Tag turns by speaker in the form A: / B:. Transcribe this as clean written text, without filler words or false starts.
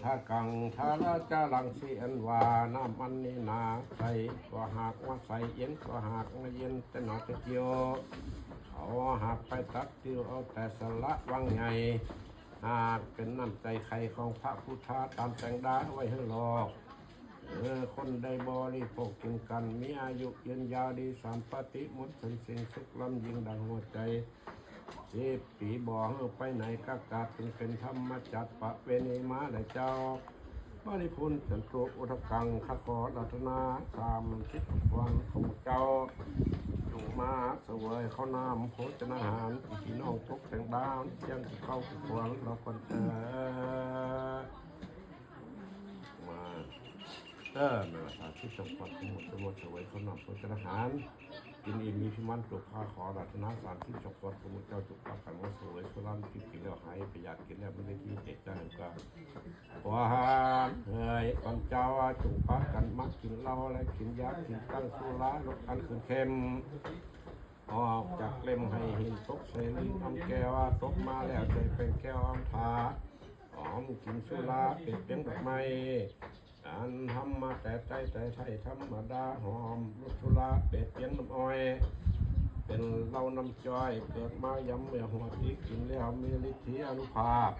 A: ทากังทาราจารังสีอันวาน้ำมันนี่นาใส่ก็หากว่าใส่เย็นก็หากว่าเย็นแต่หนอจะเกี่ยวเขาหากไปตัดติวเอาแต่สละวังไงหากเป็นน้ำใจใครของพระพุทธาตามแต่งดาไว้ให้หลอกคนได้บริโภคกินกันมีอายุยืนยาวดีสามปฏิมุตเป็นสิ่งสุขล้ำยิ่งดังหัวใจปีบ่อเฮไปไหนก็กาดเป็นธรรมจัดปะเวณีมาได้เจ้าบริพุนจันโตอุทกังขคอรัตนาสามคิดวันของเจ้าจุงมาเสวยข้าวน้ำโภชนาหารพี่น้องตกแต่งดาวยังเข้าควรเราคนมานั่นแหละครับที่สมบัติสมุทรเสวยข้าวน้ำโภชนาหารกินอิ่มมีพิมันจุกข้าขอรัตนาสารที่สมบัติสมุทรเจ้าจุกข้าขันว่าสวยสุรานกินแล้วหายประหยัดกินแล้วไม่ได้ที่เจ็บใจก็ว่าเฮ้ยก่อนเจ้าจุกพักกันมักกินเหล้าและกินยากินตั้งสุราลดการขืนเค็มออกจากเล่มให้หินตกใส่ลิ้นทำแก้วตกมาแล้วใจเป็นแก้วอ้อมทาหอมกินสุราเป็ดเลี้ยงดอกไม้อันทำมาแต่ใจแต่ไทยธรรมดาหอมรสสุราเป็ดเลี้ยงน้ำอ้อยเป็นเหล้าน้ำจ้อยเกิดมายำเมื่อหัวที่กินแล้วมีฤทธิ์อนุภาพ